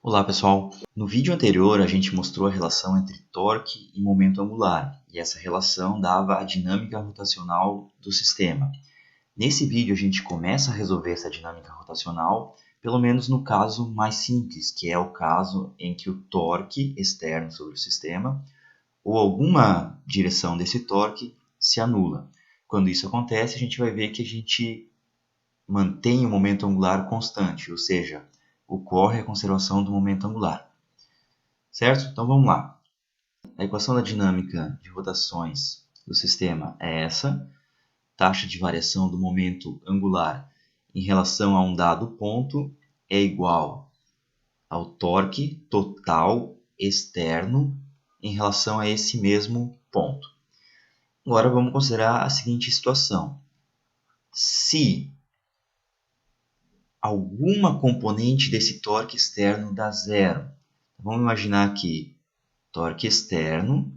Olá pessoal, no vídeo anterior a gente mostrou a relação entre torque e momento angular e essa relação dava a dinâmica rotacional do sistema. Nesse vídeo a gente começa a resolver essa dinâmica rotacional, pelo menos no caso mais simples, que é o caso em que o torque externo sobre o sistema ou alguma direção desse torque se anula. Quando isso acontece, a gente vai ver que a gente mantém o momento angular constante, ou seja, ocorre a conservação do momento angular. Certo? Então vamos lá. A equação da dinâmica de rotações do sistema é essa. Taxa de variação do momento angular em relação a um dado ponto é igual ao torque total externo em relação a esse mesmo ponto. Agora vamos considerar a seguinte situação. Se alguma componente desse torque externo dá zero, vamos imaginar que torque externo,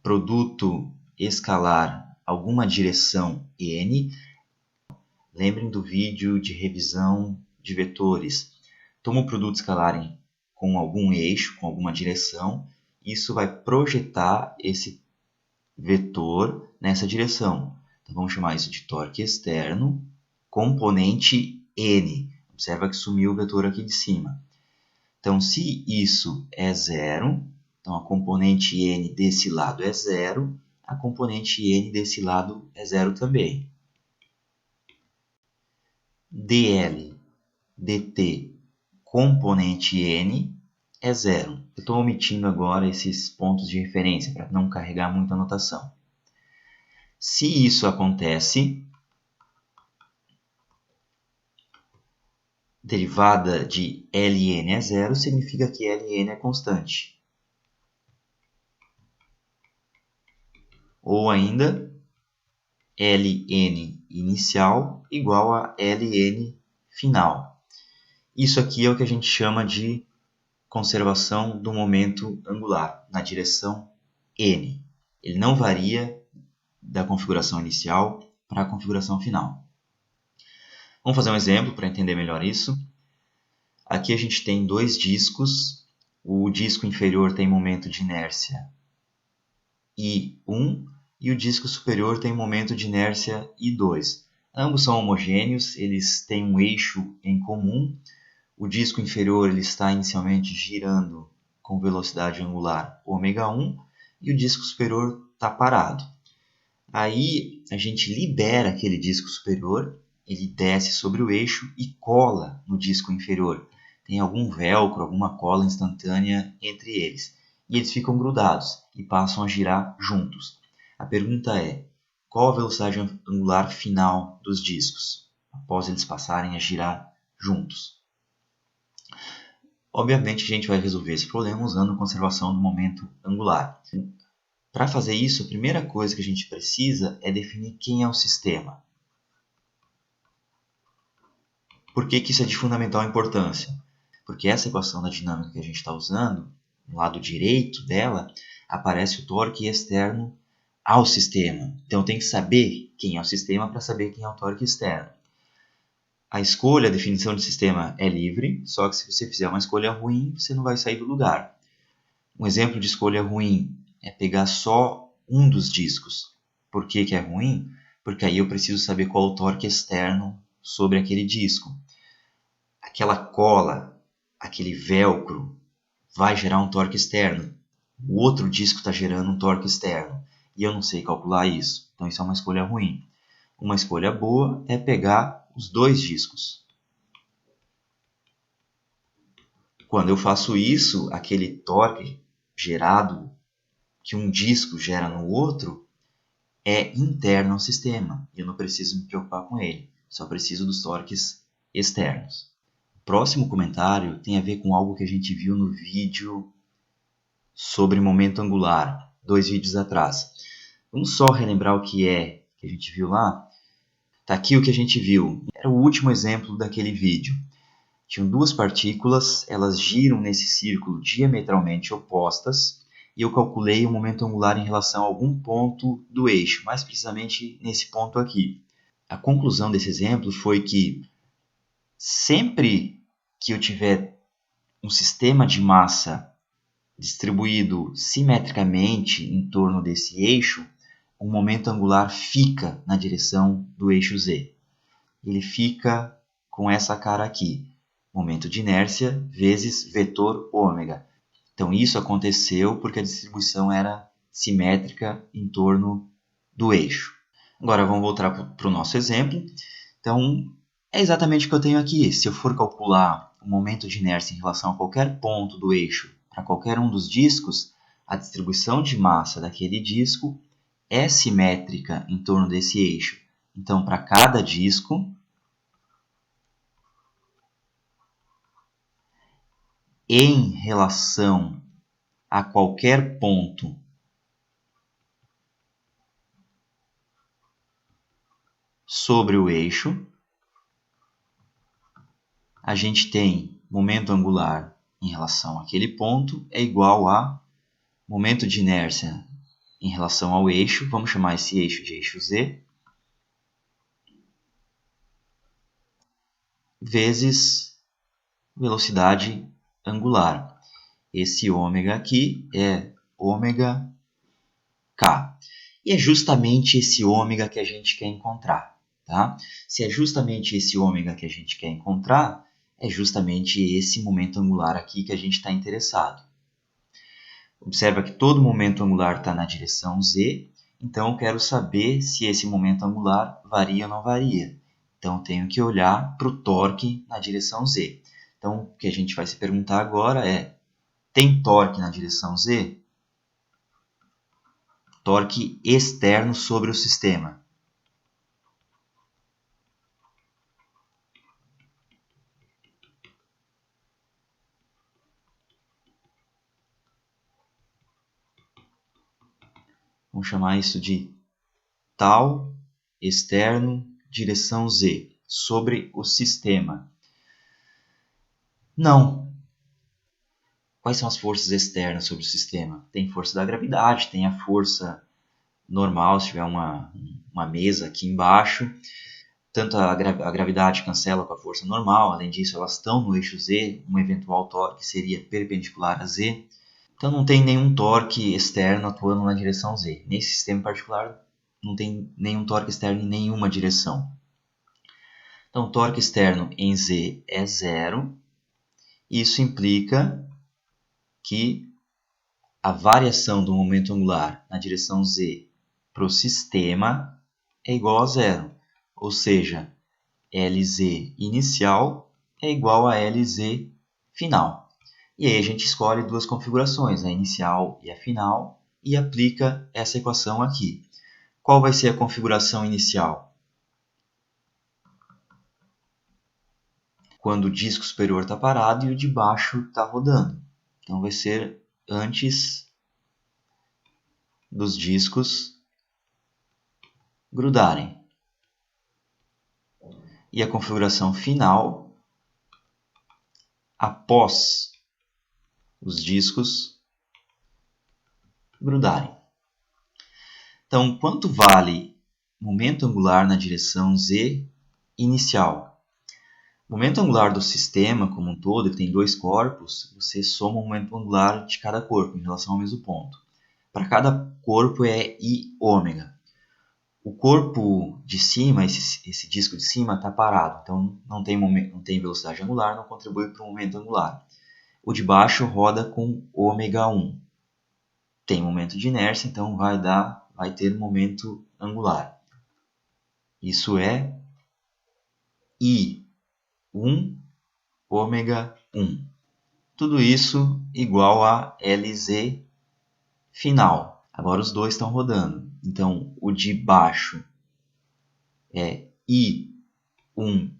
produto escalar, alguma direção n. Lembrem do vídeo de revisão de vetores. Toma o produto escalar com algum eixo, com alguma direção. Isso vai projetar esse vetor nessa direção. Então vamos chamar isso de torque externo, componente n. Observa que sumiu o vetor aqui de cima. Então, se isso é zero, então a componente n desse lado é zero, a componente n desse lado é zero também. dl dt componente n é zero. Eu estou omitindo agora esses pontos de referência para não carregar muita anotação. Se isso acontece, derivada de Ln é zero, significa que Ln é constante. Ou ainda, Ln inicial igual a Ln final. Isso aqui é o que a gente chama de conservação do momento angular, na direção n. Ele não varia da configuração inicial para a configuração final. Vamos fazer um exemplo para entender melhor isso. Aqui a gente tem dois discos. O disco inferior tem momento de inércia I1 e o disco superior tem momento de inércia I2. Ambos são homogêneos, eles têm um eixo em comum. O disco inferior ele está inicialmente girando com velocidade angular ω1 e o disco superior está parado. Aí a gente libera aquele disco superior, ele desce sobre o eixo e cola no disco inferior. Tem algum velcro, alguma cola instantânea entre eles. E eles ficam grudados e passam a girar juntos. A pergunta é, qual a velocidade angular final dos discos, após eles passarem a girar juntos? Obviamente a gente vai resolver esse problema usando a conservação do momento angular. Para fazer isso, a primeira coisa que a gente precisa é definir quem é o sistema. Por que isso é de fundamental importância? Porque essa equação da dinâmica que a gente está usando, no lado direito dela, aparece o torque externo ao sistema. Então eu tenho que saber quem é o sistema para saber quem é o torque externo. A escolha, a definição de sistema é livre, só que se você fizer uma escolha ruim, você não vai sair do lugar. Um exemplo de escolha ruim é pegar só um dos discos. Por que é ruim? Porque aí eu preciso saber qual é o torque externo sobre aquele disco. Aquela cola, aquele velcro, vai gerar um torque externo. O outro disco está gerando um torque externo. E eu não sei calcular isso. Então isso é uma escolha ruim. Uma escolha boa é pegar os dois discos. Quando eu faço isso, aquele torque gerado que um disco gera no outro é interno ao sistema. E eu não preciso me preocupar com ele. Só preciso dos torques externos. O próximo comentário tem a ver com algo que a gente viu no vídeo sobre momento angular, 2 vídeos atrás. Vamos só relembrar o que a gente viu lá? Está aqui o que a gente viu. Era o último exemplo daquele vídeo. Tinham duas partículas, elas giram nesse círculo diametralmente opostas e eu calculei o momento angular em relação a algum ponto do eixo, mais precisamente nesse ponto aqui. A conclusão desse exemplo foi que sempre que eu tiver um sistema de massa distribuído simetricamente em torno desse eixo, o momento angular fica na direção do eixo z. Ele fica com essa cara aqui, momento de inércia vezes vetor ômega. Então isso aconteceu porque a distribuição era simétrica em torno do eixo. Agora vamos voltar para o nosso exemplo. Então é exatamente o que eu tenho aqui. Se eu for calcular o momento de inércia em relação a qualquer ponto do eixo para qualquer um dos discos, a distribuição de massa daquele disco é simétrica em torno desse eixo. Então, para cada disco, em relação a qualquer ponto sobre o eixo, a gente tem momento angular em relação àquele ponto é igual a momento de inércia em relação ao eixo, vamos chamar esse eixo de eixo z, vezes velocidade angular. Esse ômega aqui é ômega k. E é justamente esse ômega que a gente quer encontrar. Tá? Se é justamente esse ômega que a gente quer encontrar, é justamente esse momento angular aqui que a gente está interessado. Observa que todo momento angular está na direção z, então eu quero saber se esse momento angular varia ou não varia. Então eu tenho que olhar para o torque na direção z. Então o que a gente vai se perguntar agora é: tem torque na direção z? Torque externo sobre o sistema. Vamos chamar isso de tal externo direção z sobre o sistema. Não. Quais são as forças externas sobre o sistema? Tem força da gravidade, tem a força normal, se tiver uma mesa aqui embaixo. Tanto a gravidade cancela com a força normal, além disso elas estão no eixo z, um eventual torque seria perpendicular a z. Então não tem nenhum torque externo atuando na direção z. Nesse sistema em particular não tem nenhum torque externo em nenhuma direção. Então torque externo em z é zero. Isso implica que a variação do momento angular na direção z para o sistema é igual a zero. Ou seja, Lz inicial é igual a Lz final. E aí a gente escolhe duas configurações, a inicial e a final, e aplica essa equação aqui. Qual vai ser a configuração inicial? Quando o disco superior está parado e o de baixo está rodando. Então vai ser antes dos discos grudarem. E a configuração final, após os discos grudarem. Então, quanto vale momento angular na direção z inicial? O momento angular do sistema como um todo, ele tem dois corpos, você soma o momento angular de cada corpo em relação ao mesmo ponto. Para cada corpo é I ômega. O corpo de cima, esse disco de cima, está parado, então não tem velocidade angular, não contribui para o momento angular. O de baixo roda com ômega 1. Tem momento de inércia, então vai ter momento angular. Isso é I1 ômega 1. Tudo isso igual a Lz final. Agora os dois estão rodando. Então, o de baixo é I1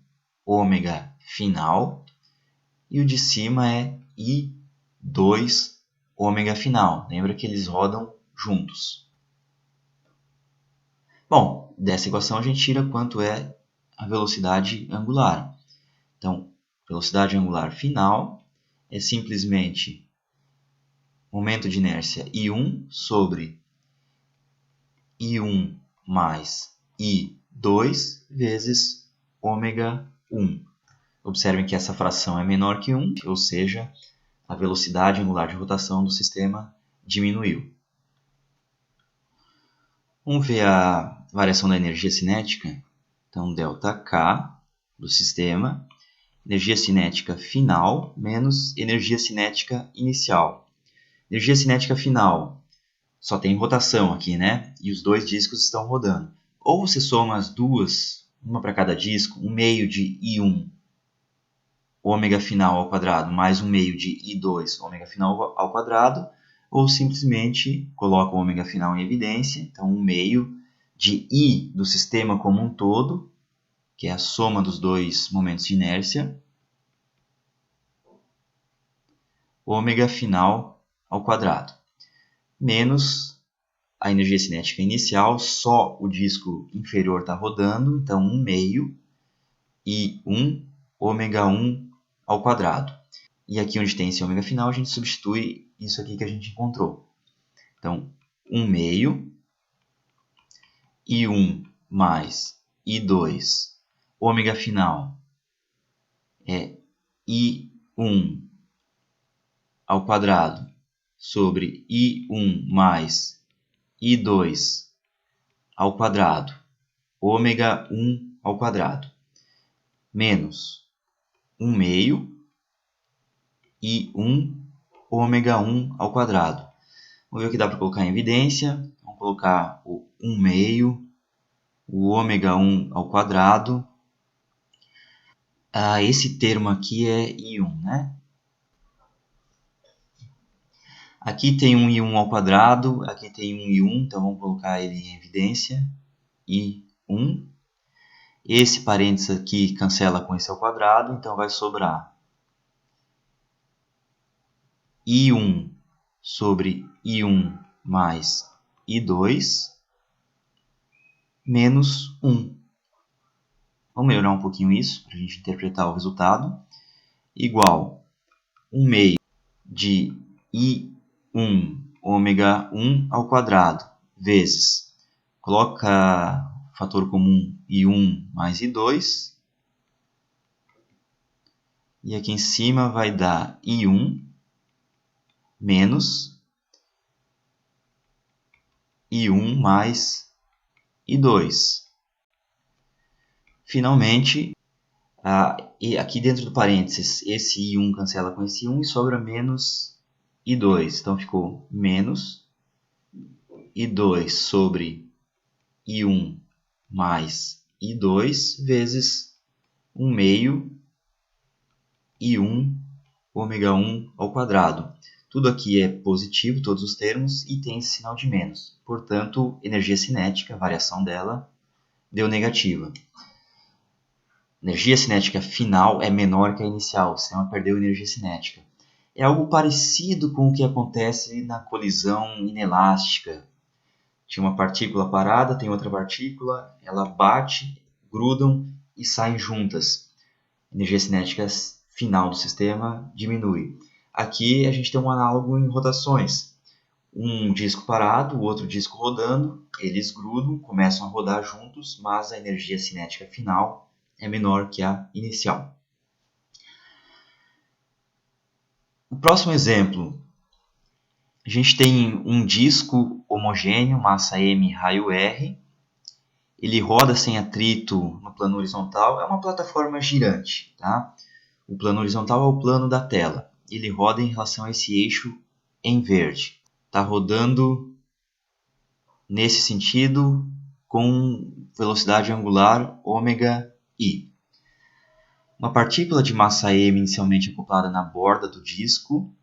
ômega final e o de cima é I2 ômega final. Lembra que eles rodam juntos. Bom, dessa equação a gente tira quanto é a velocidade angular. Então, velocidade angular final é simplesmente momento de inércia I1 sobre I1 mais I2 vezes ômega 1. Observem que essa fração é menor que 1, ou seja, a velocidade angular de rotação do sistema diminuiu. Vamos ver a variação da energia cinética. Então, ΔK do sistema, energia cinética final menos energia cinética inicial. Energia cinética final, só tem rotação aqui, né? E os dois discos estão rodando. Ou você soma as duas, uma para cada disco, 1 meio de I1 ômega final ao quadrado mais 1 meio de I2 ômega final ao quadrado, ou simplesmente coloca o ômega final em evidência, então 1 meio de I do sistema como um todo, que é a soma dos dois momentos de inércia, ômega final ao quadrado, menos a energia cinética inicial, só o disco inferior está rodando, então 1 meio I1 ômega 1 ao quadrado. E aqui onde tem esse ômega final, a gente substitui isso aqui que a gente encontrou. Então, 1 meio I1 mais I2 ômega final é I1 ao quadrado sobre I1 mais I2 ao quadrado, ômega 1 ao quadrado, menos 1 meio I1 ômega 1 ao quadrado. Vamos ver o que dá para colocar em evidência. Vamos colocar o 1 meio, o ômega 1 ao quadrado. Esse termo aqui é I1, né? Aqui tem um I1 ao quadrado, aqui tem um I1, então vamos colocar ele em evidência. I1. Esse parênteses aqui cancela com esse ao quadrado, então vai sobrar I1 sobre I1 mais I2 menos 1. Vamos melhorar um pouquinho isso para a gente interpretar o resultado. Igual 1 meio de I1 ômega 1 ao quadrado vezes, coloca o fator comum I1 mais I2, e aqui em cima vai dar I1 menos I1 mais I2. Finalmente, aqui dentro do parênteses, esse I1 cancela com esse 1 e sobra menos I2. Então ficou menos I2 sobre I1 mais I2 vezes 1 meio I1 ômega 1 ao quadrado. Tudo aqui é positivo, todos os termos, e tem esse sinal de menos. Portanto, energia cinética, a variação dela, deu negativa. Energia cinética final é menor que a inicial, o sistema perdeu energia cinética. É algo parecido com o que acontece na colisão inelástica. Tinha uma partícula parada, tem outra partícula, ela bate, grudam e saem juntas. A energia cinética final do sistema diminui. Aqui a gente tem um análogo em rotações. Um disco parado, o outro disco rodando, eles grudam, começam a rodar juntos, mas a energia cinética final é menor que a inicial. O próximo exemplo, a gente tem um disco homogêneo, massa M, raio R. Ele roda sem atrito no plano horizontal, é uma plataforma girante. Tá? O plano horizontal é o plano da tela. Ele roda em relação a esse eixo em verde. Está rodando nesse sentido com velocidade angular ômega I. Uma partícula de massa M inicialmente acoplada na borda do disco.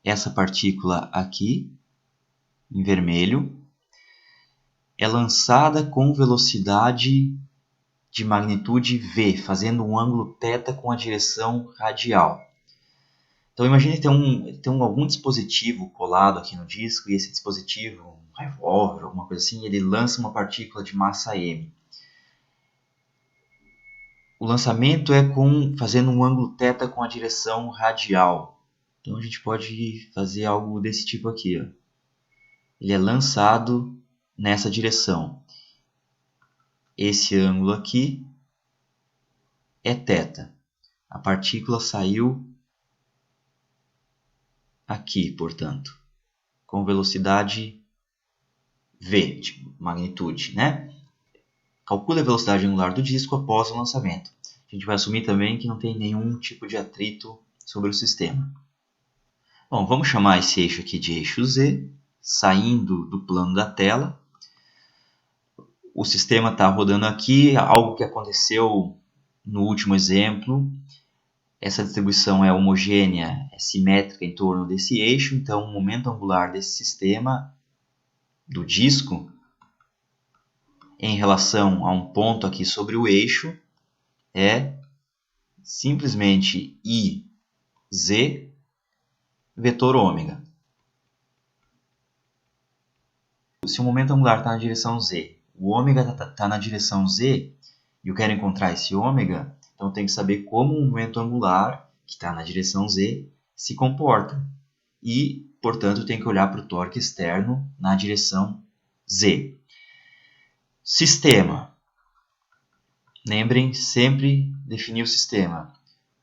Essa partícula aqui, em vermelho, é lançada com velocidade de magnitude V, fazendo um ângulo θ com a direção radial. Então imagine ter algum dispositivo colado aqui no disco, e esse dispositivo, um revólver, alguma coisa assim, ele lança uma partícula de massa M. O lançamento é fazendo um ângulo θ com a direção radial. Então a gente pode fazer algo desse tipo aqui. Ó. Ele é lançado nessa direção. Esse ângulo aqui é θ. A partícula saiu aqui, portanto, com velocidade v, de magnitude, né? Calcule a velocidade angular do disco após o lançamento. A gente vai assumir também que não tem nenhum tipo de atrito sobre o sistema. Bom, vamos chamar esse eixo aqui de eixo Z, saindo do plano da tela. O sistema está rodando aqui, algo que aconteceu no último exemplo. Essa distribuição é homogênea, é simétrica em torno desse eixo, então o momento angular desse sistema, do disco, em relação a um ponto aqui sobre o eixo, é simplesmente IZ vetor ômega. Se o momento angular está na direção Z, o ômega está na direção Z, e eu quero encontrar esse ômega, então eu tenho que saber como o momento angular, que está na direção Z, se comporta. E, portanto, eu tenho que olhar para o torque externo na direção Z. Sistema. Lembrem sempre definir o sistema.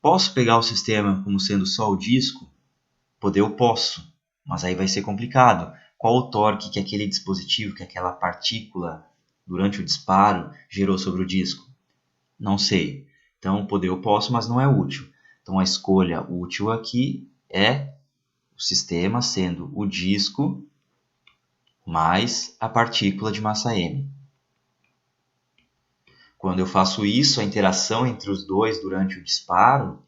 Posso pegar o sistema como sendo só o disco? Poder eu posso, mas aí vai ser complicado. Qual o torque que aquele dispositivo, que aquela partícula, durante o disparo, gerou sobre o disco? Não sei. Então, poder eu posso, mas não é útil. Então, a escolha útil aqui é o sistema sendo o disco mais a partícula de massa m. Quando eu faço isso, a interação entre os dois durante o disparo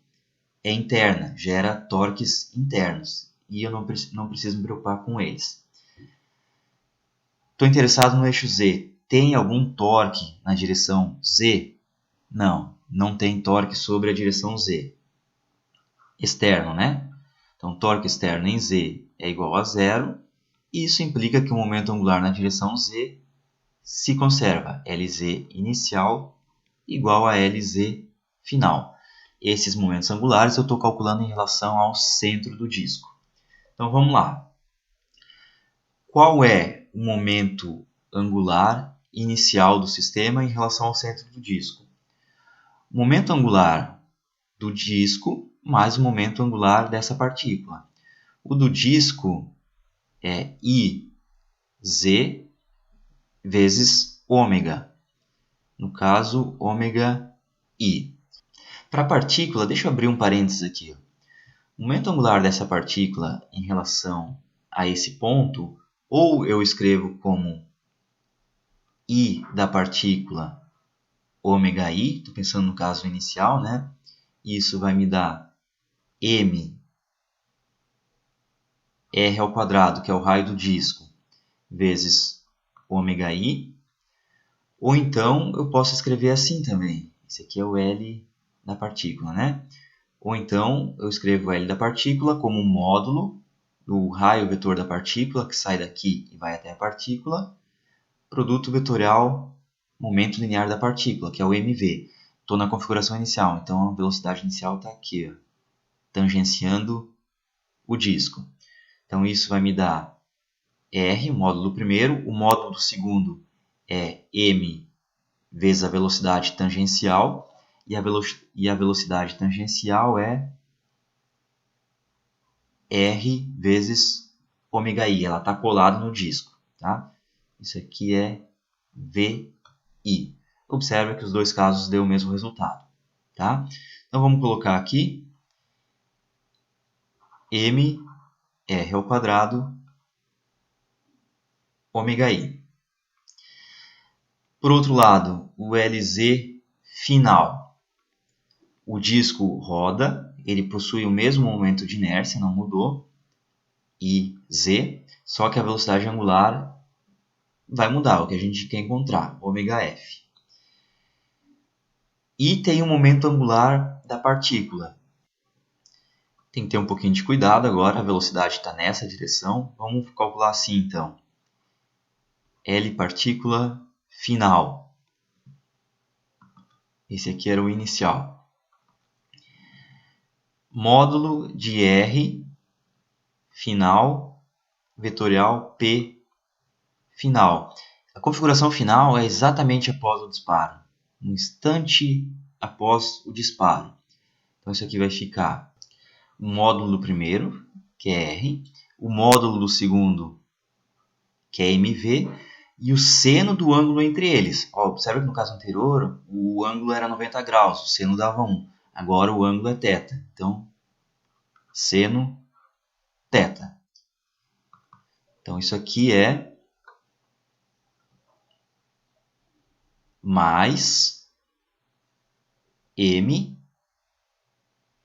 é interna, gera torques internos. E eu não preciso me preocupar com eles. Estou interessado no eixo Z. Tem algum torque na direção Z? Não, não tem torque sobre a direção Z. Externo, né? Então, torque externo em Z é igual a zero. E isso implica que o momento angular na direção Z se conserva. Lz inicial igual a Lz final. Esses momentos angulares eu estou calculando em relação ao centro do disco. Então, vamos lá. Qual é o momento angular inicial do sistema em relação ao centro do disco? O momento angular do disco mais o momento angular dessa partícula. O do disco é IZ vezes ômega. No caso, ômega I. Para a partícula, deixa eu abrir um parênteses aqui. O momento angular dessa partícula em relação a esse ponto, ou eu escrevo como I da partícula ômega I, estou pensando no caso inicial, né? Isso vai me dar m r ao quadrado, que é o raio do disco, vezes ômega I. Ou então eu posso escrever assim também. Esse aqui é o L da partícula, né? Ou então eu escrevo L da partícula como um módulo do raio vetor da partícula, que sai daqui e vai até a partícula, produto vetorial momento linear da partícula, que é o mv. Estou na configuração inicial, então a velocidade inicial está aqui, ó, tangenciando o disco. Então isso vai me dar R, o módulo do primeiro, o módulo do segundo é m vezes a velocidade tangencial, e a velocidade tangencial é R vezes ômega I, ela está colada no disco. Tá? Isso aqui é VI. Observa que os dois casos deu o mesmo resultado. Tá? Então vamos colocar aqui m r ao quadrado ômega I. Por outro lado, o Lz final. O disco roda, ele possui o mesmo momento de inércia, não mudou, IZ, só que a velocidade angular vai mudar, o que a gente quer encontrar, ômega F. E tem o momento angular da partícula. Tem que ter um pouquinho de cuidado agora, a velocidade está nessa direção. Vamos calcular assim então. L partícula final. Esse aqui era o inicial. Módulo de R final vetorial P final. A configuração final é exatamente após o disparo, um instante após o disparo. Então isso aqui vai ficar o módulo do primeiro, que é R, o módulo do segundo, que é MV, e o seno do ângulo entre eles. Ó, observa que no caso anterior, o ângulo era 90 graus, o seno dava 1. Agora o ângulo é θ. Então, seno θ. Então, isso aqui é mais M,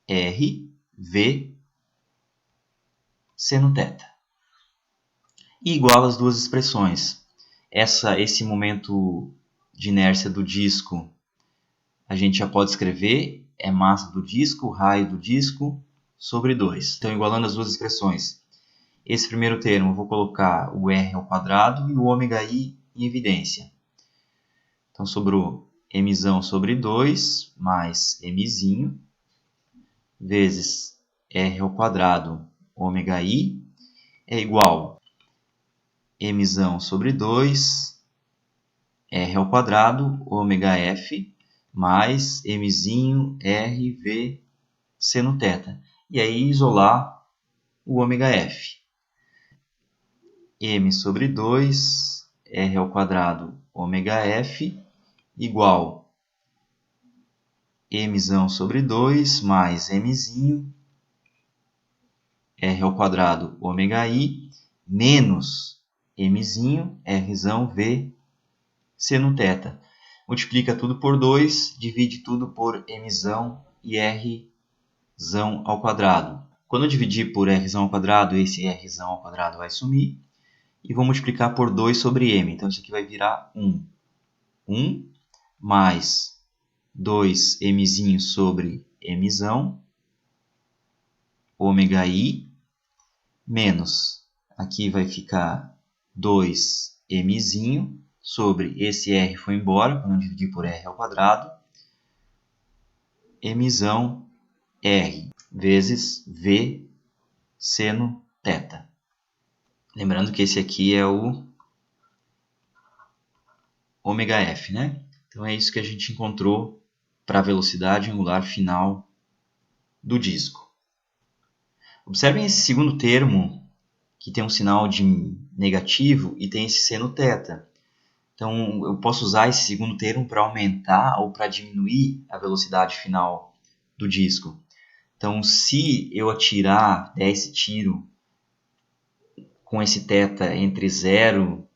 R, V, seno θ. E igual as duas expressões. Esse momento de inércia do disco, a gente já pode escrever, é massa do disco, raio do disco, sobre 2. Então, igualando as duas expressões. Esse primeiro termo, eu vou colocar o R ao quadrado e o ômega I em evidência. Então, sobrou Mzão sobre 2 mais Mzinho vezes R ao quadrado ômega I é igual Mzão sobre 2 R ao quadrado ômega F mais Mzinho RV seno θ. E aí isolar o ômega F. M sobre 2 R ao quadrado ômega F igual Mzão sobre 2 mais Mzinho R ao quadrado ômega I menos Mzinho Rzão V seno θ. Multiplica tudo por 2, divide tudo por Mzão e Rzão ao quadrado. Quando eu dividir por Rzão ao quadrado, esse Rzão ao quadrado vai sumir. E vou multiplicar por 2 sobre M. Então, isso aqui vai virar 1. 1 mais 2Mzinho sobre Mzão, ômega I, menos, aqui vai ficar 2Mzinho sobre, esse R foi embora, quando eu dividir por R ao quadrado, Mzão R, vezes V seno θ. Lembrando que esse aqui é o ômega F, né? Então é isso que a gente encontrou para a velocidade angular final do disco. Observem esse segundo termo, que tem um sinal de negativo e tem esse seno θ. Então eu posso usar esse segundo termo para aumentar ou para diminuir a velocidade final do disco. Então se eu der esse tiro com esse θ entre 0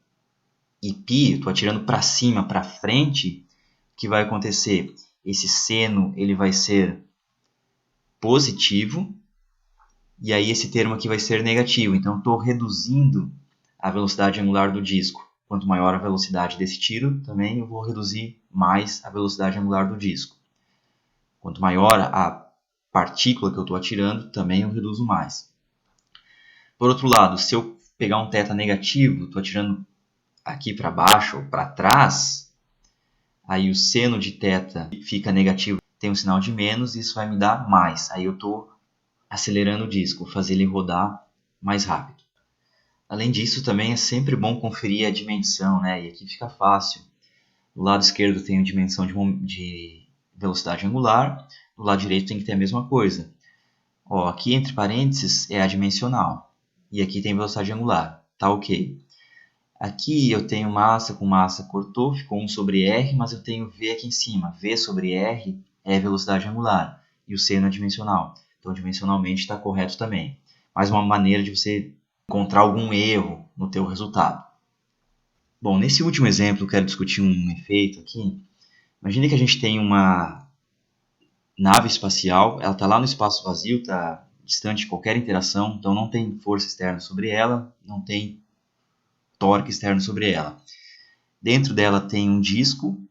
e π, estou atirando para cima, para frente, o que vai acontecer? Esse seno ele vai ser positivo, e aí esse termo aqui vai ser negativo. Então, estou reduzindo a velocidade angular do disco. Quanto maior a velocidade desse tiro, também eu vou reduzir mais a velocidade angular do disco. Quanto maior a partícula que eu estou atirando, também eu reduzo mais. Por outro lado, se eu pegar um θ negativo, estou atirando aqui para baixo ou para trás, aí o seno de θ fica negativo, tem um sinal de menos, e isso vai me dar mais. Aí eu estou acelerando o disco, fazer ele rodar mais rápido. Além disso, também é sempre bom conferir a dimensão, né? E aqui fica fácil. Do lado esquerdo tem a dimensão de velocidade angular, do lado direito tem que ter a mesma coisa. Ó, aqui entre parênteses é a dimensional, e aqui tem velocidade angular, tá ok. Aqui eu tenho massa com massa, cortou, ficou 1 sobre R, mas eu tenho V aqui em cima. V sobre R é velocidade angular e o seno é dimensional. Então, dimensionalmente está correto também. Mais uma maneira de você encontrar algum erro no teu resultado. Bom, nesse último exemplo eu quero discutir um efeito aqui. Imagine que a gente tem uma nave espacial, ela está lá no espaço vazio, está distante de qualquer interação, então não tem força externa sobre ela, não tem torque externo sobre ela. Dentro dela tem um disco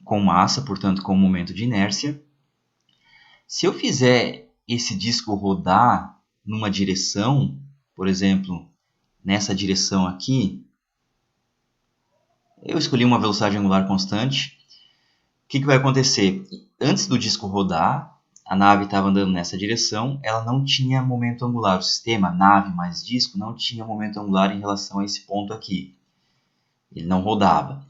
com massa, portanto com momento de inércia. Se eu fizer esse disco rodar numa direção, por exemplo, nessa direção aqui, eu escolhi uma velocidade angular constante. O que vai acontecer? Antes do disco rodar, a nave estava andando nessa direção, ela não tinha momento angular. O sistema, nave mais disco, não tinha momento angular em relação a esse ponto aqui. Ele não rodava.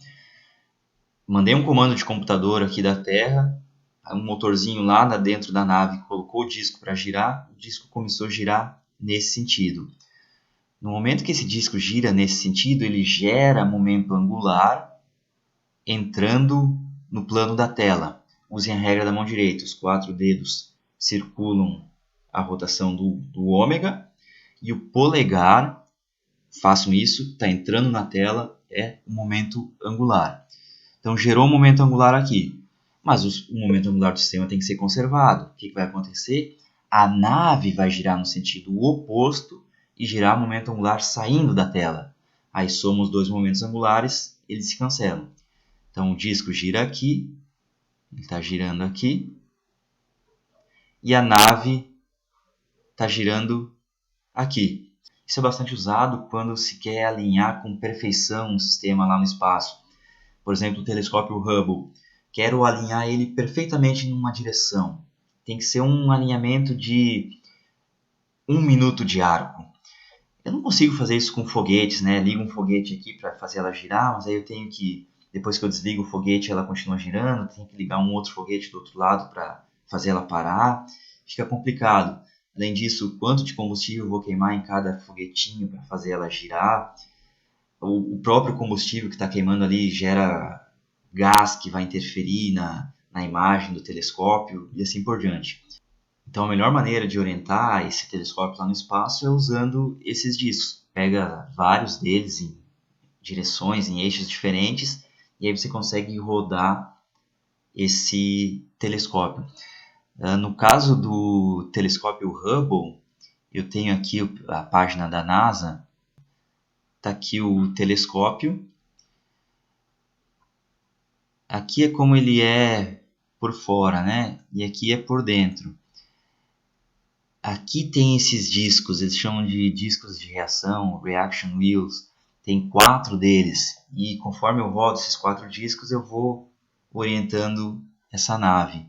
Mandei um comando de computador aqui da Terra, um motorzinho lá dentro da nave colocou o disco para girar, o disco começou a girar nesse sentido. No momento que esse disco gira nesse sentido, ele gera momento angular entrando no plano da tela. Usem a regra da mão direita. Os 4 dedos circulam a rotação do ômega e o polegar, façam isso, está entrando na tela, é o momento angular. Então gerou um momento angular aqui, mas o momento angular do sistema tem que ser conservado. O que vai acontecer? A nave vai girar no sentido oposto e girar o momento angular saindo da tela. Aí somos 2 momentos angulares, eles se cancelam. Então o disco gira aqui, ele está girando aqui, e a nave está girando aqui. Isso é bastante usado quando se quer alinhar com perfeição um sistema lá no espaço. Por exemplo, o telescópio Hubble. Quero alinhar ele perfeitamente numa direção. Tem que ser um alinhamento de 1 minuto de arco. Eu não consigo fazer isso com foguetes, né? Ligo um foguete aqui para fazer ela girar, mas aí eu tenho que, depois que eu desligo o foguete, ela continua girando. Tenho que ligar um outro foguete do outro lado para fazer ela parar. Fica complicado. Além disso, quanto de combustível eu vou queimar em cada foguetinho para fazer ela girar. O próprio combustível que está queimando ali gera gás que vai interferir na imagem do telescópio e assim por diante. Então a melhor maneira de orientar esse telescópio lá no espaço é usando esses discos. Pega vários deles em direções, em eixos diferentes, e aí você consegue rodar esse telescópio. No caso do telescópio Hubble, eu tenho aqui a página da NASA. Está aqui o telescópio. Aqui é como ele é por fora, né? E aqui é por dentro. Aqui tem esses discos, eles chamam de discos de reação, reaction wheels. Tem 4 deles. E conforme eu rodo esses 4 discos, eu vou orientando essa nave.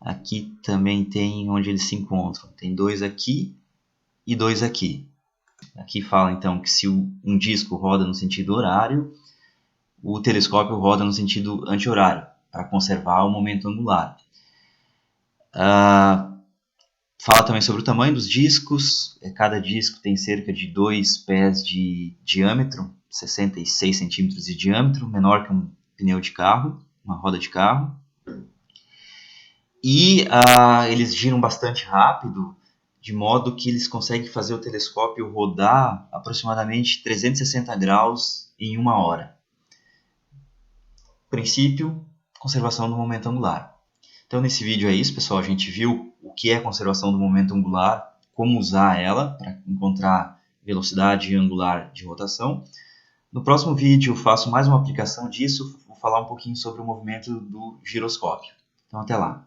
Aqui também tem onde eles se encontram. Tem 2 aqui e 2 aqui. Aqui fala então que se um disco roda no sentido horário, o telescópio roda no sentido anti-horário, para conservar o momento angular. Fala também sobre o tamanho dos discos. Cada disco tem cerca de 2 pés de diâmetro, 66 centímetros de diâmetro, menor que um pneu de carro, uma roda de carro. E eles giram bastante rápido, de modo que eles conseguem fazer o telescópio rodar aproximadamente 360 graus em 1 hora. Princípio, conservação do momento angular. Então nesse vídeo é isso, pessoal. A gente viu o que é conservação do momento angular, como usar ela para encontrar velocidade angular de rotação. No próximo vídeo eu faço mais uma aplicação disso, vou falar um pouquinho sobre o movimento do giroscópio. Então até lá.